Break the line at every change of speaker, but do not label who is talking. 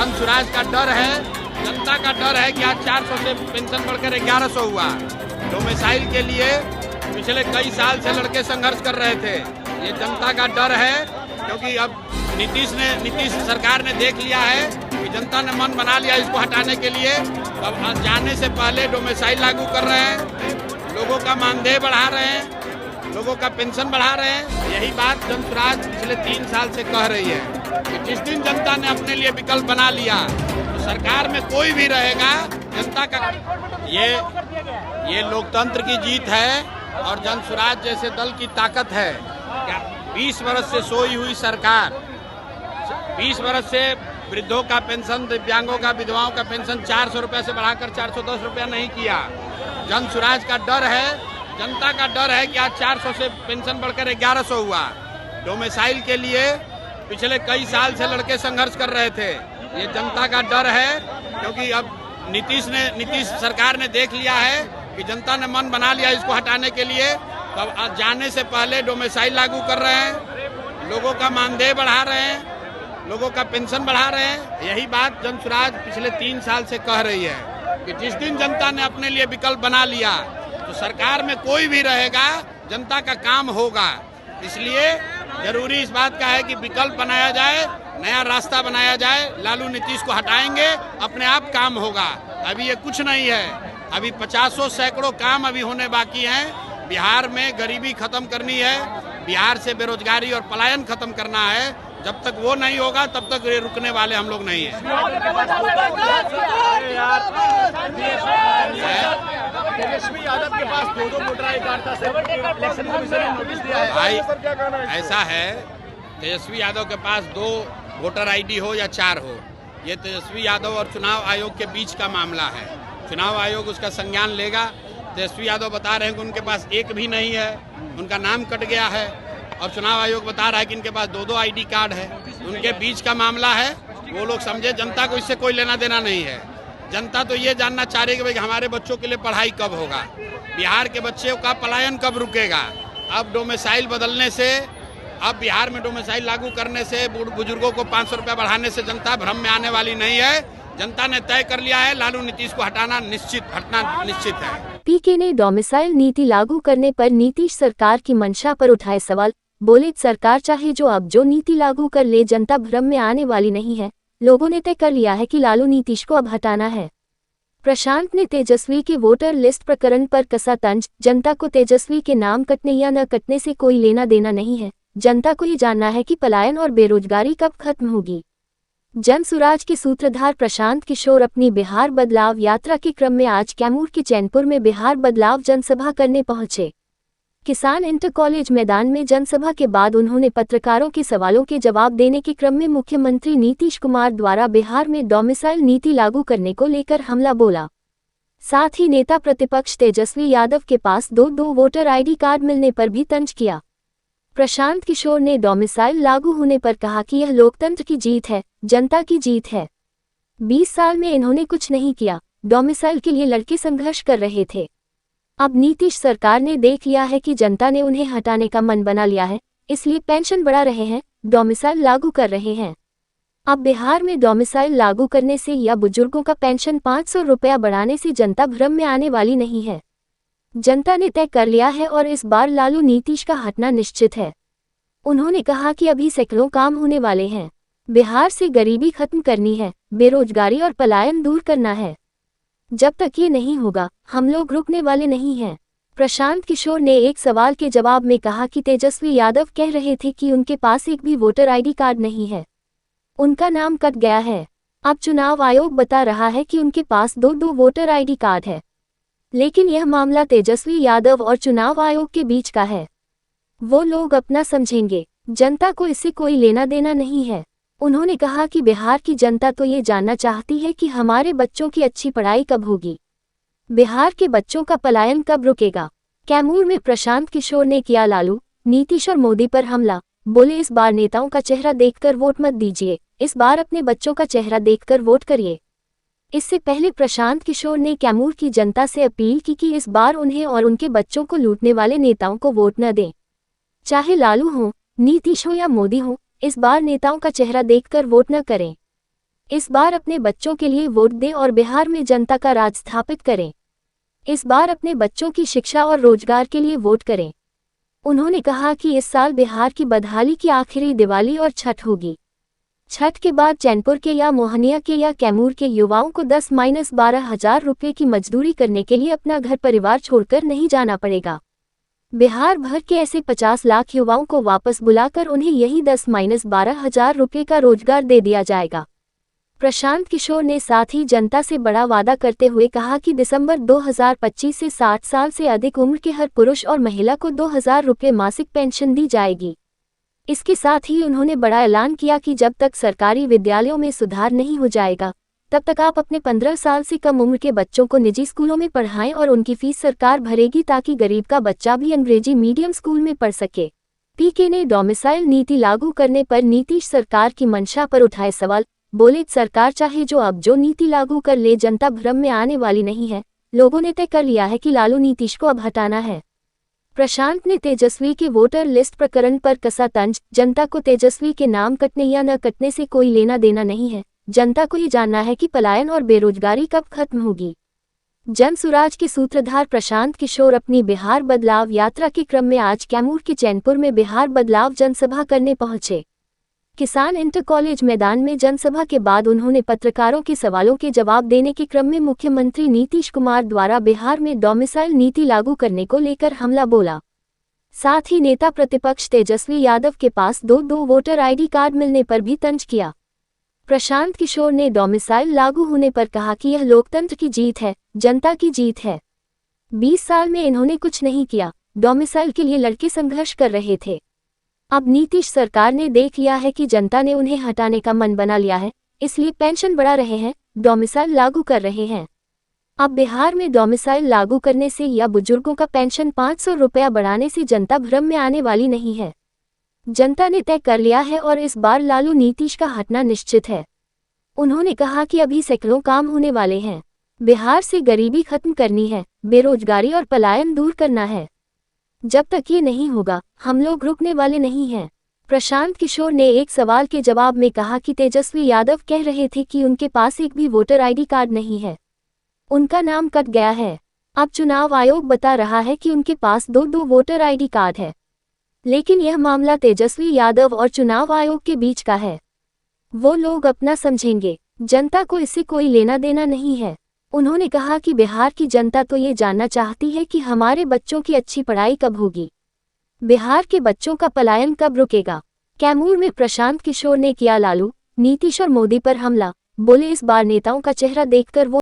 जन सुराज का डर है, जनता का डर है कि आज 400 से पेंशन बढ़कर 1100 हुआ। डोमिसाइल के लिए पिछले कई साल से लड़के संघर्ष कर रहे थे। ये जनता का डर है, क्योंकि अब नीतीश सरकार ने देख लिया है कि जनता ने मन बना लिया इसको हटाने के लिए। अब जाने से पहले डोमिसाइल लागू कर रहे हैं, लोगों का मानदेय बढ़ा रहे हैं, लोगों का पेंशन बढ़ा रहे हैं। यही बात जन सुराज पिछले 3 साल से कह रही है कि जिस दिन जनता ने अपने लिए विकल्प बना लिया तो सरकार में कोई भी रहेगा, जनता का ये लोकतंत्र की जीत है और जन सुराज जैसे दल की ताकत है। 20 वर्ष से सोई हुई सरकार, 20 वर्ष से वृद्धों का पेंशन, दिव्यांगों का, विधवाओं का पेंशन 400 रुपये से बढ़ाकर 410 रुपया नहीं किया। जन सुराज का डर है, जनता का डर है कि आज 400 से पेंशन बढ़कर 1100 हुआ। डोमिसाइल के लिए पिछले कई साल से लड़के संघर्ष कर रहे थे। ये जनता का डर है, क्योंकि अब नीतीश सरकार ने देख लिया है कि जनता ने मन बना लिया इसको हटाने के लिए। तो अब जाने से पहले डोमिसाइल लागू कर रहे हैं, लोगों का मानदेय बढ़ा रहे हैं, लोगों का पेंशन बढ़ा रहे हैं। यही बात जन सुराज पिछले 3 साल से कह रही है कि जिस दिन जनता ने अपने लिए विकल्प बना लिया तो सरकार में कोई भी रहेगा, जनता का काम होगा। इसलिए जरूरी इस बात का है कि विकल्प बनाया जाए, नया रास्ता बनाया जाए। लालू नीतीश को हटाएंगे, अपने आप काम होगा। अभी ये कुछ नहीं है, अभी 50 सैकड़ों काम अभी होने बाकी हैं। बिहार में गरीबी खत्म करनी है, बिहार से बेरोजगारी और पलायन खत्म करना है। जब तक वो नहीं होगा तब तक ये रुकने वाले हम लोग नहीं हैं।
तेजस्वी यादव के पास 2 वोटर आई कार्ड था, इलेक्शन कमीशन ने नोटिस दिया है।
भाई ऐसा है, तेजस्वी यादव के पास 2 वोटर आईडी हो या 4 हो, ये तेजस्वी यादव और चुनाव आयोग के बीच का मामला है। चुनाव आयोग उसका संज्ञान लेगा। तेजस्वी यादव बता रहे हैं कि उनके पास एक भी नहीं है, उनका नाम कट गया है, और चुनाव आयोग बता रहा है कि इनके पास 2 आईडी कार्ड है। उनके बीच का मामला है, वो लोग समझे। जनता को इससे कोई लेना देना नहीं है। जनता तो ये जानना चाह रही है कि भाई हमारे बच्चों के लिए पढ़ाई कब होगा, बिहार के बच्चों का पलायन कब रुकेगा। अब डोमिसाइल बदलने से, अब बिहार में डोमिसाइल लागू करने से, बुजुर्गों को 500 रुपया बढ़ाने से जनता भ्रम में आने वाली नहीं है। जनता ने तय कर लिया है, लालू नीतीश को हटना निश्चित है।
पीके ने डोमिसाइल नीति लागू करने पर नीतीश सरकार की मंशा पर उठाए सवाल। बोले, सरकार चाहे जो नीति लागू कर ले, जनता भ्रम में आने वाली नहीं है। लोगों ने तय कर लिया है कि लालू नीतीश को अब हटाना है। प्रशांत ने तेजस्वी के वोटर लिस्ट प्रकरण पर कसा तंज। जनता को तेजस्वी के नाम कटने या न कटने से कोई लेना देना नहीं है। जनता को ये जानना है कि पलायन और बेरोजगारी कब खत्म होगी। जन सुराज के सूत्रधार प्रशांत किशोर अपनी बिहार बदलाव यात्रा के क्रम में आज कैमूर के चैनपुर में बिहार बदलाव जनसभा करने पहुंचे। किसान इंटर कॉलेज मैदान में जनसभा के बाद उन्होंने पत्रकारों के सवालों के जवाब देने के क्रम में मुख्यमंत्री नीतीश कुमार द्वारा बिहार में डोमिसाइल नीति लागू करने को लेकर हमला बोला। साथ ही नेता प्रतिपक्ष तेजस्वी यादव के पास 2 वोटर आईडी कार्ड मिलने पर भी तंज किया। प्रशांत किशोर ने डोमिसाइल लागू होने पर कहा कि यह लोकतंत्र की जीत है, जनता की जीत है। 20 साल में इन्होंने कुछ नहीं किया, डोमिसाइल के लिए लड़के संघर्ष कर रहे थे। अब नीतीश सरकार ने देख लिया है कि जनता ने उन्हें हटाने का मन बना लिया है, इसलिए पेंशन बढ़ा रहे हैं, डोमिसाइल लागू कर रहे हैं। अब बिहार में डोमिसाइल लागू करने से या बुजुर्गों का पेंशन 500 रुपया बढ़ाने से जनता भ्रम में आने वाली नहीं है। जनता ने तय कर लिया है और इस बार लालू नीतीश का हटना निश्चित है। उन्होंने कहा कि अभी सैकड़ों काम होने वाले हैं। बिहार से गरीबी खत्म करनी है, बेरोजगारी और पलायन दूर करना है। जब तक ये नहीं होगा, हम लोग रुकने वाले नहीं हैं। प्रशांत किशोर ने एक सवाल के जवाब में कहा कि तेजस्वी यादव कह रहे थे कि उनके पास एक भी वोटर आईडी कार्ड नहीं है, उनका नाम कट गया है। अब चुनाव आयोग बता रहा है कि उनके पास 2 वोटर आईडी कार्ड है, लेकिन यह मामला तेजस्वी यादव और चुनाव आयोग के बीच का है। वो लोग अपना समझेंगे, जनता को इससे कोई लेना देना नहीं है। उन्होंने कहा कि बिहार की जनता तो ये जानना चाहती है कि हमारे बच्चों की अच्छी पढ़ाई कब होगी, बिहार के बच्चों का पलायन कब रुकेगा। कैमूर में प्रशांत किशोर ने किया लालू, नीतीश और मोदी पर हमला। बोले, इस बार नेताओं का चेहरा देखकर वोट मत दीजिए, इस बार अपने बच्चों का चेहरा देखकर वोट करिए। इससे पहले प्रशांत किशोर ने कैमूर की जनता से अपील की कि इस बार उन्हें और उनके बच्चों को लूटने वाले नेताओं को वोट न दें। चाहे लालू हो, नीतीश हो या मोदी हो, इस बार नेताओं का चेहरा देखकर वोट न करें। इस बार अपने बच्चों के लिए वोट दें और बिहार में जनता का राज स्थापित करें। इस बार अपने बच्चों की शिक्षा और रोजगार के लिए वोट करें। उन्होंने कहा कि इस साल बिहार की बदहाली की आखिरी दिवाली और छठ होगी। छठ के बाद चैनपुर के या मोहनिया के या कैमूर के युवाओं को 10-12 हजार रुपये की मजदूरी करने के लिए अपना घर परिवार छोड़कर नहीं जाना पड़ेगा। बिहार भर के ऐसे 50 लाख युवाओं को वापस बुलाकर उन्हें यही 10-12 हजार रुपये का रोजगार दे दिया जाएगा। प्रशांत किशोर ने साथ ही जनता से बड़ा वादा करते हुए कहा कि दिसंबर 2025 से 60 साल से अधिक उम्र के हर पुरुष और महिला को 2000 रुपये मासिक पेंशन दी जाएगी। इसके साथ ही उन्होंने बड़ा ऐलान किया कि जब तक सरकारी विद्यालयों में सुधार नहीं हो जाएगा तब तक आप अपने 15 साल से कम उम्र के बच्चों को निजी स्कूलों में पढ़ाएं और उनकी फीस सरकार भरेगी ताकि गरीब का बच्चा भी अंग्रेजी मीडियम स्कूल में पढ़ सके। पीके ने डोमिसाइल नीति लागू करने पर नीतीश सरकार की मंशा पर उठाए सवाल। बोले सरकार चाहे जो नीति लागू कर ले जनता भ्रम में आने वाली नहीं है। लोगों ने तय कर लिया है कि लालू नीतीश को अब हटाना है। प्रशांत ने तेजस्वी के वोटर लिस्ट प्रकरण पर कसा तंज। जनता को तेजस्वी के नाम कटने या न कटने से कोई लेना देना नहीं है। जनता को ये जानना है कि पलायन और बेरोजगारी कब खत्म होगी। जन सुराज के सूत्रधार प्रशांत किशोर अपनी बिहार बदलाव यात्रा के क्रम में आज कैमूर के चैनपुर में बिहार बदलाव जनसभा करने पहुंचे। किसान इंटर कॉलेज मैदान में जनसभा के बाद उन्होंने पत्रकारों के सवालों के जवाब देने के क्रम में मुख्यमंत्री नीतीश कुमार द्वारा बिहार में डोमिसाइल नीति लागू करने को लेकर हमला बोला। साथ ही नेता प्रतिपक्ष तेजस्वी यादव के पास दो वोटर आईडी कार्ड मिलने पर भी तंज किया। प्रशांत किशोर ने डोमिसाइल लागू होने पर कहा कि यह लोकतंत्र की जीत है, जनता की जीत है। 20 साल में इन्होंने कुछ नहीं किया। डोमिसाइल के लिए लड़के संघर्ष कर रहे थे। अब नीतीश सरकार ने देख लिया है कि जनता ने उन्हें हटाने का मन बना लिया है, इसलिए पेंशन बढ़ा रहे हैं, डोमिसाइल लागू कर रहे हैं। अब बिहार में डोमिसाइल लागू करने से या बुजुर्गों का पेंशन 500 रुपया बढ़ाने से जनता भ्रम में आने वाली नहीं है। जनता ने तय कर लिया है और इस बार लालू नीतीश का हटना निश्चित है। उन्होंने कहा कि अभी सैकड़ों काम होने वाले हैं। बिहार से गरीबी खत्म करनी है, बेरोजगारी और पलायन दूर करना है। जब तक ये नहीं होगा हम लोग रुकने वाले नहीं हैं। प्रशांत किशोर ने एक सवाल के जवाब में कहा कि तेजस्वी यादव कह रहे थे कि उनके पास एक भी वोटर आईडी कार्ड नहीं है, उनका नाम कट गया है। अब चुनाव आयोग बता रहा है कि उनके पास दो वोटर आईडी कार्ड है, लेकिन यह मामला तेजस्वी यादव और चुनाव आयोग के बीच का है। वो लोग अपना समझेंगे, जनता को इससे कोई लेना देना नहीं है। उन्होंने कहा कि बिहार की जनता तो ये जानना चाहती है कि हमारे बच्चों की अच्छी पढ़ाई कब होगी, बिहार के बच्चों का पलायन कब रुकेगा। कैमूर में प्रशांत किशोर ने किया लालू, नीतीश और मोदी पर हमला। बोले इस बार नेताओं का चेहरा देखकर वो